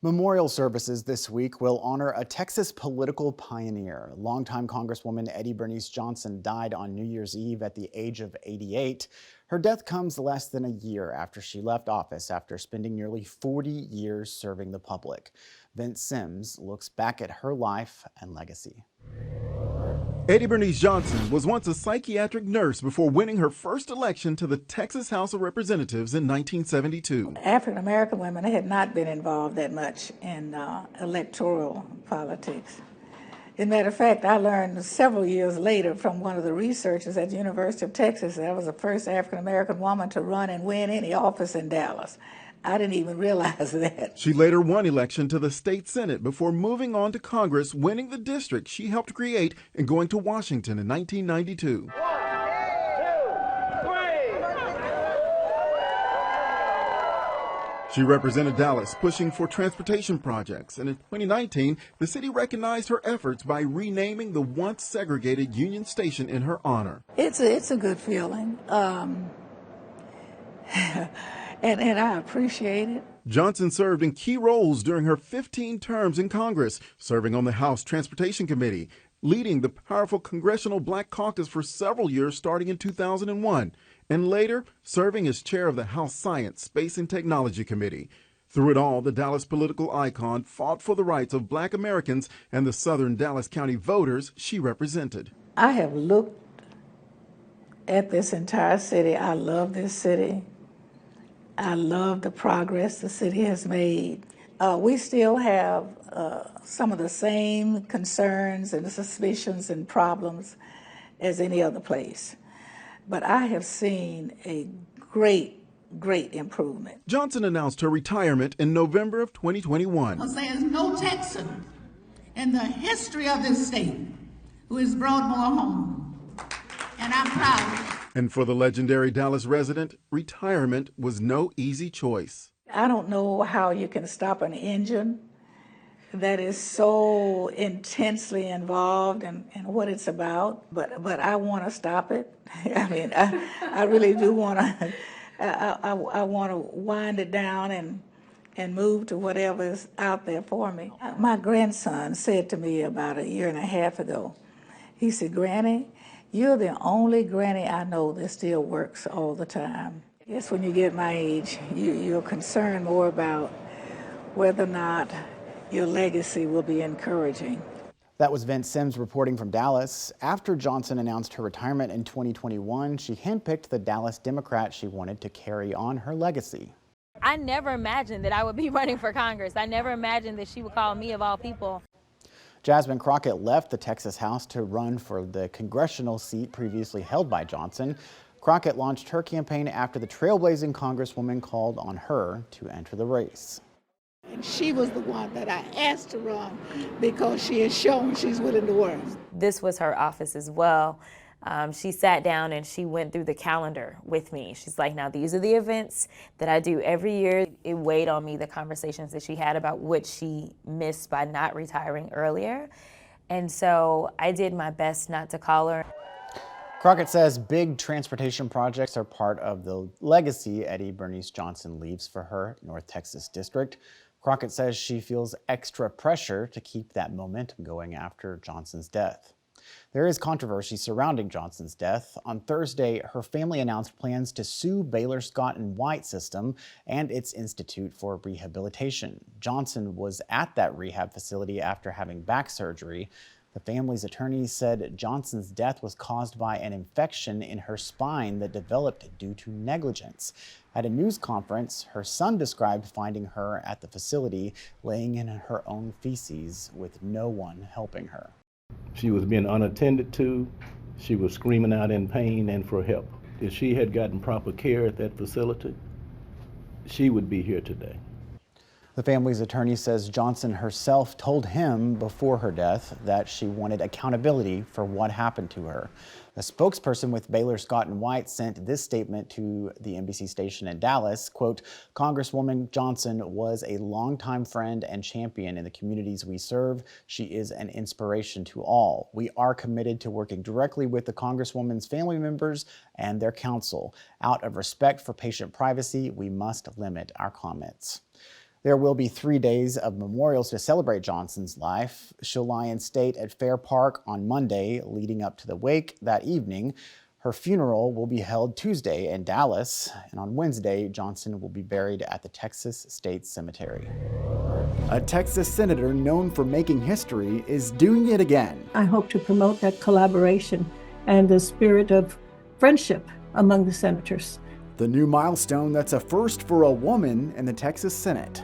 Memorial services this week will honor a Texas political pioneer. Longtime Congresswoman Eddie Bernice Johnson died on New Year's Eve at the age of 88. Her death comes less than a year after she left office after spending nearly 40 years serving the public. Vince Sims looks back at her life and legacy. Eddie Bernice Johnson was once a psychiatric nurse before winning her first election to the Texas House of Representatives in 1972. African American women had not been involved that much in electoral politics. As a matter of fact, I learned several years later from one of the researchers at the University of Texas that I was the first African American woman to run and win any office in Dallas. I didn't even realize that. She later won election to the state Senate before moving on to Congress, winning the district she helped create and going to Washington in 1992. She represented Dallas, pushing for transportation projects, and in 2019, the city recognized her efforts by renaming the once segregated Union Station in her honor. It's a good feeling, and I appreciate it. Johnson served in key roles during her 15 terms in Congress, serving on the House Transportation Committee, leading the powerful Congressional Black Caucus for several years starting in 2001, and later serving as chair of the House Science, Space, and Technology Committee. Through it all, the Dallas political icon fought for the rights of Black Americans and the southern Dallas County voters she represented. I have looked at this entire city. I love this city. I love the progress the city has made. We still have some of the same concerns and suspicions and problems as any other place. But I have seen a great improvement. Johnson announced her retirement in November of 2021. I'll say there's no Texan in the history of this state who has brought more home, and I'm proud of it. And for the legendary Dallas resident, retirement was no easy choice. I don't know how you can stop an engine that is so intensely involved in what it's about, but I want to stop it. I mean, I really do want to. I want to wind it down and move to whatever is out there for me. My grandson said to me about a year and a half ago, he said, "Granny, you're the only granny I know that still works all the time." Yes, when you get my age, you're concerned more about whether or not your legacy will be encouraging. That was Vince Sims reporting from Dallas. After Johnson announced her retirement in 2021, she handpicked the Dallas Democrat she wanted to carry on her legacy. I never imagined that I would be running for Congress. I never imagined that she would call me, of all people. Jasmine Crockett left the Texas House to run for the congressional seat previously held by Johnson. Crockett launched her campaign after the trailblazing Congresswoman called on her to enter the race. And she was the one that I asked to run because she has shown she's willing to work. This was her office as well. She sat down and she went through the calendar with me. She's like, now these are the events that I do every year. It weighed on me, the conversations that she had about what she missed by not retiring earlier. And so I did my best not to call her. Crockett says big transportation projects are part of the legacy Eddie Bernice Johnson leaves for her North Texas district. Crockett says she feels extra pressure to keep that momentum going after Johnson's death. There is controversy surrounding Johnson's death. On Thursday, her family announced plans to sue Baylor Scott & White System and its Institute for Rehabilitation. Johnson was at that rehab facility after having back surgery. The family's attorney said Johnson's death was caused by an infection in her spine that developed due to negligence. At a news conference, her son described finding her at the facility laying in her own feces with no one helping her. She was being unattended to. She was screaming out in pain and for help. If she had gotten proper care at that facility, she would be here today. The family's attorney says Johnson herself told him before her death that she wanted accountability for what happened to her. A spokesperson with Baylor Scott & White sent this statement to the NBC station in Dallas, quote, "Congresswoman Johnson was a longtime friend and champion in the communities we serve. She is an inspiration to all. We are committed to working directly with the Congresswoman's family members and their counsel. Out of respect for patient privacy, we must limit our comments." There will be 3 days of memorials to celebrate Johnson's life. She'll lie in state at Fair Park on Monday, leading up to the wake that evening. Her funeral will be held Tuesday in Dallas, and on Wednesday, Johnson will be buried at the Texas State Cemetery. A Texas senator known for making history is doing it again. I hope to promote that collaboration and the spirit of friendship among the senators. The new milestone that's a first for a woman in the Texas Senate.